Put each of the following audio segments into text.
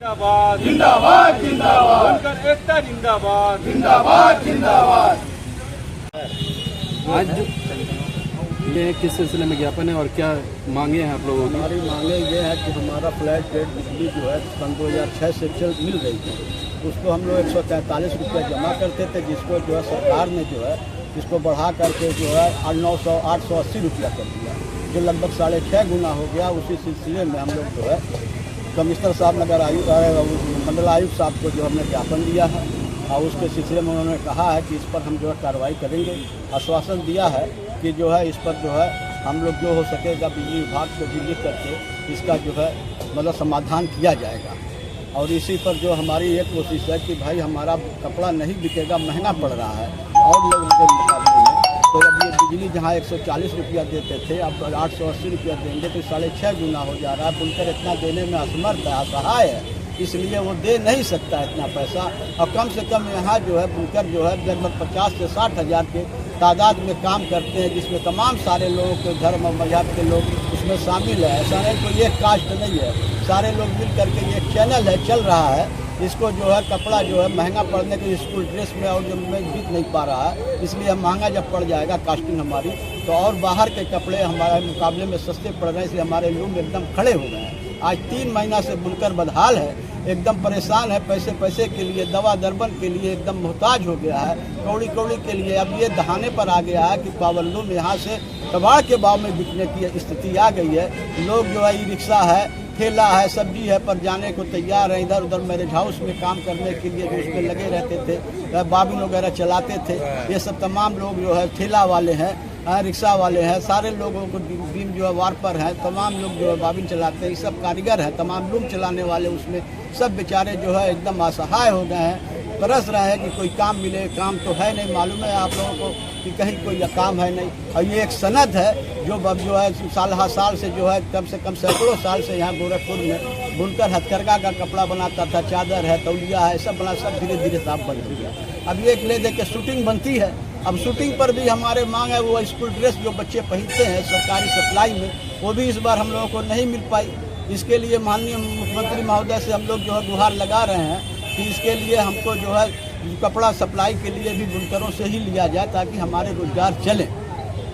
जिंदाबाद जिंदाबाद जिंदाबाद बनकर एकता जिंदाबाद जिंदाबाद जिंदाबाद। आज ये किस सिलसिले में ज्ञापन है और क्या मांगे हैं आप लोगों की? हमारी मांगे ये है कि हमारा फ्लैट रेट बिजली जो है सन 2006 से मिल रही थी, उसको हम लोग 143 रुपये जमा करते थे, जिसको जो है सरकार ने जो है इसको बढ़ा करके जो है 880 रुपया कर दिया, जो लगभग 6.5 गुना हो गया। उसी सिलसिले में हम लोग जो है कमिश्नर साहब नगर आयुक्त मंडल आयुक्त साहब को जो हमने ज्ञापन दिया है और उसके सिलसिले में उन्होंने कहा है कि इस पर हम जो है कार्रवाई करेंगे। आश्वासन दिया है कि जो है इस पर जो है हम लोग जो हो सकेगा बिजली विभाग को भी लिख करके इसका जो है मतलब समाधान किया जाएगा। और इसी पर जो हमारी एक कोशिश है कि भाई हमारा कपड़ा नहीं बिकेगा, महंगा पड़ रहा है और लोगों के मुकाबले में। तो अब ये बिजली जहाँ 140 रुपया देते थे, अब 880 रुपया देंगे तो 6.5 गुना हो जा रहा है। बुनकर इतना देने में असमर्थ है, असहाय है, इसलिए वो दे नहीं सकता इतना पैसा। और कम से कम यहाँ जो है बुनकर जो है लगभग 50 से 60 हज़ार के तादाद में काम करते हैं, जिसमें तमाम सारे लोगों के धर्म और मजहब के लोग उसमें शामिल है। ऐसा नहीं कोई एक कास्ट नहीं है, सारे लोग मिल करके ये चैनल है चल रहा है। इसको जो है कपड़ा जो है महंगा पड़ने के स्कूल ड्रेस में और जो में बिक नहीं पा रहा है, इसलिए महंगा जब पड़ जाएगा कास्टिंग हमारी तो और बाहर के कपड़े हमारे मुकाबले में सस्ते पड़ रहे हैं, इसलिए हमारे लोग एकदम खड़े हो गए हैं। आज 3 महीना से बुनकर बदहाल है, एकदम परेशान है, पैसे के लिए, दवा दरबन के लिए एकदम मोहताज हो गया है, कौड़ी के लिए। अब ये दहाने पर आ गया है कि पावर लूम यहाँ से कबाड़ के भाव में बिकने की स्थिति आ गई है। लोग जो है ई रिक्शा है, ठेला है, सब्जी है पर जाने को तैयार है। इधर उधर मैरिज हाउस में काम करने के लिए जो उसमें लगे रहते थे, बाबिन वगैरह चलाते थे, ये सब तमाम लोग जो है ठेला वाले हैं, रिक्शा वाले हैं, सारे लोगों को दिन जो है वार पर हैं, तमाम लोग जो है बाबिन चलाते हैं, ये सब कारीगर हैं, तमाम लूम चलाने वाले उसमें सब बेचारे जो है एकदम असहाय हो गए हैं, तरस रहे हैं कि कोई काम मिले। काम तो है नहीं, मालूम है आप लोगों को कि कहीं कोई काम है नहीं। और ये एक सनद है जो अब जो है साल से जो है कम से कम सैकड़ों साल से यहाँ गोरखपुर में बुनकर हथकरघा का कपड़ा बनाता था, चादर है, तौलिया है, सब बना, सब धीरे धीरे साफ बन गया। अब ये ले दे के शूटिंग बनती है। अब शूटिंग पर भी हमारे मांग है वो स्कूल ड्रेस जो बच्चे पहनते हैं सरकारी सप्लाई में, वो भी इस बार हम लोगों को नहीं मिल पाई। इसके लिए माननीय मुख्यमंत्री महोदय से हम लोग जो है गुहार लगा रहे हैं कि इसके लिए हमको जो है कपड़ा सप्लाई के लिए भी बुनकरों से ही लिया जाए ताकि हमारे रोजगार चले।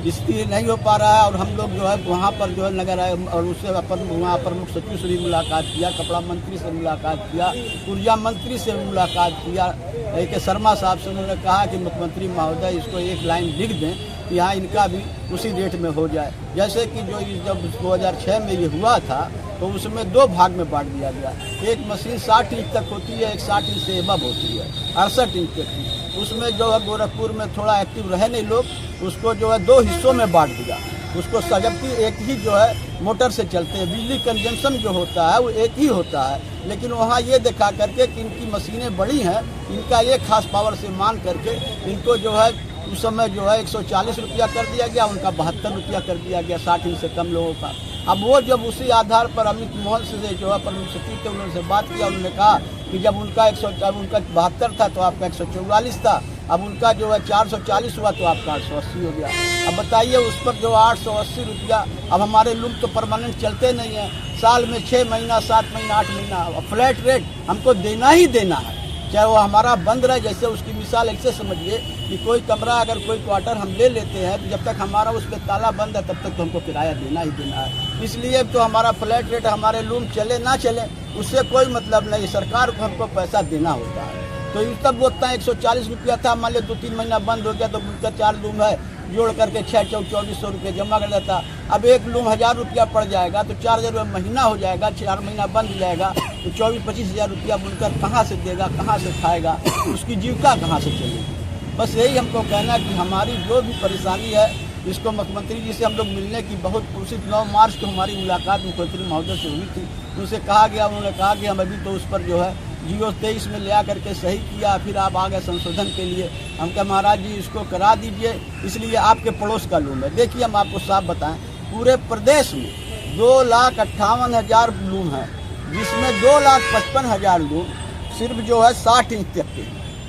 इसलिए नहीं हो पा रहा है। और हम लोग जो है वहाँ पर जो है नगर आए और उससे वहाँ प्रमुख सचिव से भी मुलाकात किया, कपड़ा मंत्री से मुलाकात किया, ऊर्जा मंत्री से मुलाकात किया, के शर्मा साहब से। उन्होंने कहा कि मुख्यमंत्री महोदय इसको एक लाइन लिख दें कि यहाँ इनका भी उसी रेट में हो जाए। जैसे कि जो जब 2006 में ये हुआ था तो उसमें 2 भाग में बांट दिया गया। एक मशीन 60 इंच तक होती है, एक 60 इंच से एबव होती है, 68 इंच तक की। उसमें जो है गोरखपुर में थोड़ा एक्टिव रहे नहीं लोग, उसको जो है 2 हिस्सों में बांट दिया उसको। जबकि एक ही जो है मोटर से चलते हैं, बिजली कंजम्पशन जो होता है वो एक ही होता है, लेकिन वहाँ ये दिखा करके कि इनकी मशीनें बड़ी हैं, इनका ये खास पावर से मान करके इनको जो है उस समय जो है 140 रुपया कर दिया गया, उनका 72 रुपया कर दिया गया 60 इंच से कम लोगों का। अब वो जब उसी आधार पर अमित मोहन से जो है प्रमुख सचिव थे, उन्होंने बात किया। उन्होंने कहा कि जब उनका 72 था तो आपका 144 था, अब उनका जो है 440 हुआ तो आपका 880 हो गया। अब बताइए उस पर जो 880 रुपया, अब हमारे लोग तो परमानेंट चलते नहीं हैं, साल में 6 महीना, 7 महीना, 8 महीना फ्लैट रेट हमको देना ही देना है, चाहे वो हमारा बंद रहे। जैसे उसकी मिसाल ऐसे समझिए कि कोई कमरा अगर कोई क्वार्टर हम ले लेते हैं तो जब तक हमारा उस पर ताला बंद है तब तक तो हमको किराया देना ही देना है। इसलिए तो हमारा फ्लैट रेट, हमारे लूम चले ना चले उससे कोई मतलब नहीं, सरकार को हमको पैसा देना होता है। तो तब वो उतना 140 रुपया था, मान लो 2-3 महीना बंद हो गया तो उनका 4 लूम है, जोड़ करके 6-2400 रुपये जमा कर लेता। अब एक लूम 1000 रुपया पड़ जाएगा तो 4000 रुपये महीना हो जाएगा, 4 महीना बंद हो जाएगा तो 24-25 हज़ार रुपया बुनकर कहाँ से देगा, कहाँ से खाएगा, उसकी जीविका कहाँ से चलेगी। बस यही हमको कहना है कि हमारी जो भी परेशानी है इसको मुख्यमंत्री जी से हम लोग मिलने की बहुत कोशिश, 9 मार्च को हमारी मुलाकात मुख्यमंत्री महोदय से हुई थी। उनसे कहा गया, उन्होंने कहा कि हम अभी तो उस पर जो है जियो 23 में ले आ करके सही किया, फिर आप आ गए संशोधन के लिए। हम कहा महाराज जी इसको करा दीजिए, इसलिए आपके पड़ोस का लूम है। देखिए हम आपको साफ बताएं, पूरे प्रदेश में 2,58,000 लूम है, जिसमें 2,55,000 लूम सिर्फ जो है 60 इंच तक के,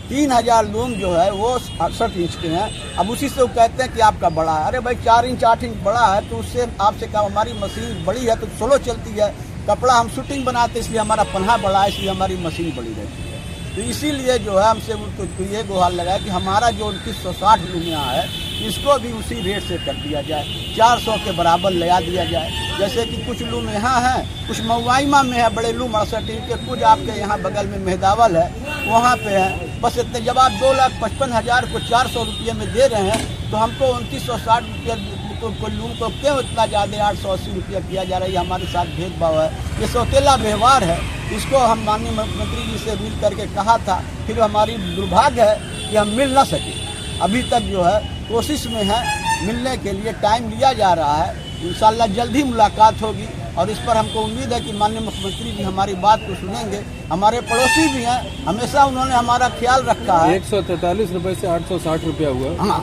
3,000 लूम जो है वो 68 इंच के हैं। अब उसी से वो कहते हैं कि आपका बड़ा है। अरे भाई 4 इंच 8 इंच बड़ा है तो उससे आपसे कहा हमारी मशीन बड़ी है तो स्लो चलती है, कपड़ा हम शूटिंग बनाते इसलिए हमारा पन्हा बड़ा है, इसलिए हमारी मशीन बड़ी रहती है। तो इसीलिए जो है हमसे उनको ये गुहार लगा कि हमारा जो 2960 लुमिया है इसको भी उसी रेट से कर दिया जाए, 400 के बराबर लगा दिया जाए। जैसे कि कुछ लूम यहाँ हैं, कुछ मऊआइमा में है, बड़े लूम 68 के, कुछ आपके यहाँ बगल में मेहदावल है वहाँ पे है। बस इतने जब आप 2,55,000 को 400 रुपये में दे रहे हैं तो हमको 2960 रुपये को लूम को क्यों इतना ज़्यादा 880 रुपया किया जा रहा है? ये हमारे साथ भेदभाव है, ये सौतेला व्यवहार है। इसको हम माननीय मुख्यमंत्री जी से मिल करके कहा था, फिर हमारी दुर्भाग्य है कि हम मिल ना सके। अभी तक जो है कोशिश में है, मिलने के लिए टाइम लिया जा रहा है। इंशाल्लाह जल्द ही मुलाकात होगी और इस पर हमको उम्मीद है कि माननीय मुख्यमंत्री जी हमारी बात को सुनेंगे। हमारे पड़ोसी भी हैं, हमेशा उन्होंने हमारा ख्याल रखा है। 143 रुपये से 860 रुपया हुआ। हाँ,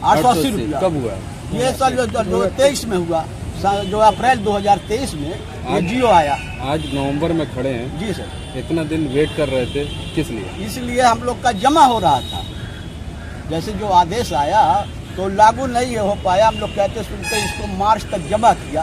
880 रुपया कब हुआ? ये साल जो 2023 में हुआ, जो अप्रैल 2023 में ये जियो आया। आज नवंबर में खड़े हैं जी सर। इतना दिन वेट कर रहे थे किस लिए? इसलिए हम लोग का जमा हो रहा था। जैसे जो आदेश आया तो लागू नहीं हो पाया, हम लोग कहते सुनते इसको मार्च तक जमा किया,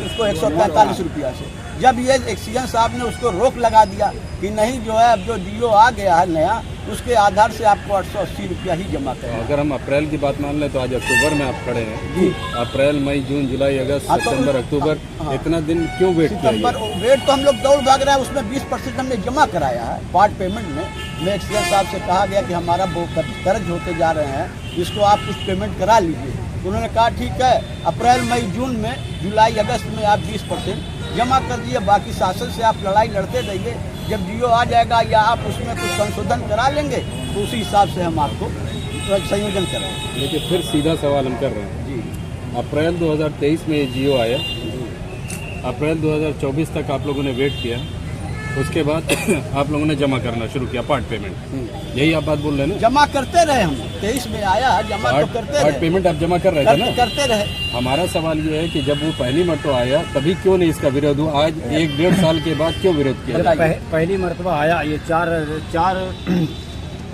उसको 143 रुपया से। जब ये एक्सीएन साहब ने उसको रोक लगा दिया कि नहीं जो है अब जो जियो आ गया है नया, उसके आधार से आपको 880 रुपया ही जमा करें। अगर हम अप्रैल की बात मान लें तो आज अक्टूबर में आप खड़े हैं जी। अप्रैल, मई, जून, जुलाई, अगस्त, सितंबर, अक्टूबर, इतना दिन क्यों वेट किया? वेट तो हम लोग दौड़ भाग रहे हैं, उसमें 20% हमने जमा कराया है पार्ट पेमेंट में। एक्सीएन साहब से कहा गया कि हमारा कर्ज होते जा रहे हैं, इसको आप कुछ पेमेंट करा लीजिए। उन्होंने कहा ठीक है, अप्रैल, मई, जून में, जुलाई, अगस्त में आप 20% जमा कर दिए, बाकी शासन से आप लड़ाई लड़ते रहिए। जब जियो आ जाएगा या आप उसमें कुछ संशोधन करा लेंगे तो उसी हिसाब से हम आपको संयोजन करेंगे। लेकिन फिर सीधा सवाल हम कर रहे हैं जी। अप्रैल 2023 में ये जियो आया, अप्रैल 2024 तक आप लोगों ने वेट किया, उसके बाद आप लोगों ने जमा करना शुरू किया पार्ट पेमेंट। यही आप बात बोल रहे हैं ना? जमा करते रहे हम, 23 में आया, जमा तो करते रहे। पार्ट पेमेंट आप जमा कर रहे थे ना? करते रहे। हमारा सवाल ये है कि जब वो पहली मरतबा आया तभी क्यों नहीं इसका विरोध हुआ? आज 1-1.5 साल के बाद क्यों विरोध किया? पहली मरतबा आया, ये 4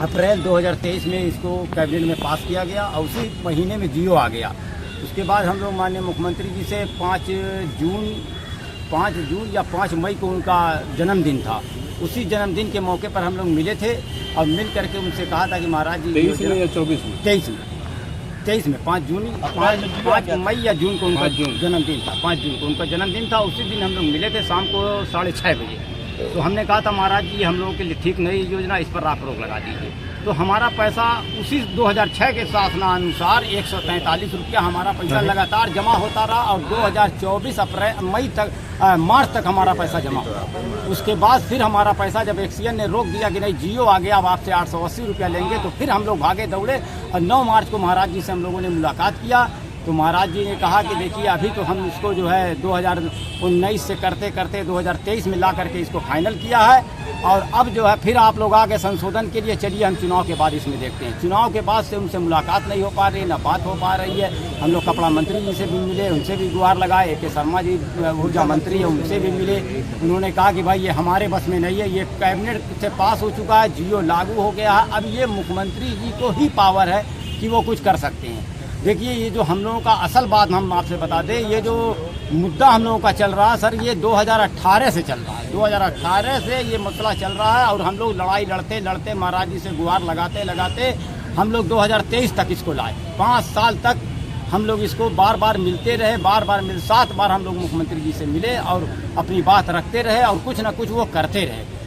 अप्रैल 2023 में इसको कैबिनेट में पास किया गया और उसी महीने में जियो आ गया। उसके बाद हम लोग माननीय मुख्यमंत्री जी से 5 जून या 5 मई को उनका जन्मदिन था। उसी जन्मदिन के मौके पर हम लोग मिले थे और मिल करके उनसे कहा था कि महाराज जी 23 में या 24 में? 23 में 5 मई या जून को उनका जन्मदिन था। 5 जून को उनका जन्मदिन था। उसी दिन हम लोग मिले थे शाम को 6:30 बजे। तो हमने कहा था महाराज जी हम लोगों के लिए ठीक नहीं योजना, इस पर आप रोक लगा दीजिए। तो हमारा पैसा उसी 2006 के शासनानुसार 143 रुपया हमारा पैसा लगातार जमा होता रहा और 2024 मार्च तक हमारा पैसा जमा हुआ। उसके बाद फिर हमारा पैसा जब एक्सीएन ने रोक दिया कि नहीं जियो आ गया, अब आपसे 880 रुपया लेंगे, तो फिर हम लोग भागे दौड़े और 9 मार्च को महाराज जी से हम लोगों ने मुलाकात किया। तो महाराज जी ने कहा कि देखिए अभी तो हम इसको जो है 2019 से करते करते 2023 में ला करके इसको फाइनल किया है और अब जो है फिर आप लोग आगे संशोधन के लिए चलिए हम चुनाव के बाद इसमें देखते हैं। चुनाव के बाद से उनसे मुलाकात नहीं हो पा रही, ना बात हो पा रही है। हम लोग कपड़ा मंत्री जी से भी मिले, उनसे भी गुहार लगाए। AK शर्मा जी ऊर्जा मंत्री है, उनसे भी मिले। उन्होंने कहा कि भाई ये हमारे बस में नहीं है, ये कैबिनेट से पास हो चुका है, जियो लागू हो गया है, अब ये मुख्यमंत्री जी को ही पावर है कि वो कुछ कर सकते हैं। देखिए ये जो हम लोगों का असल बात हम आपसे बता दें, ये जो मुद्दा हम लोगों का चल रहा है सर, ये 2018 से चल रहा है। 2018 से ये मसला चल रहा है और हम लोग लड़ाई लड़ते लड़ते महाराज जी से गुहार लगाते लगाते हम लोग 2023 तक इसको लाए। 5 साल तक हम लोग इसको बार बार मिलते रहे, 7 बार हम लोग मुख्यमंत्री जी से मिले और अपनी बात रखते रहे और कुछ ना कुछ वो करते रहे।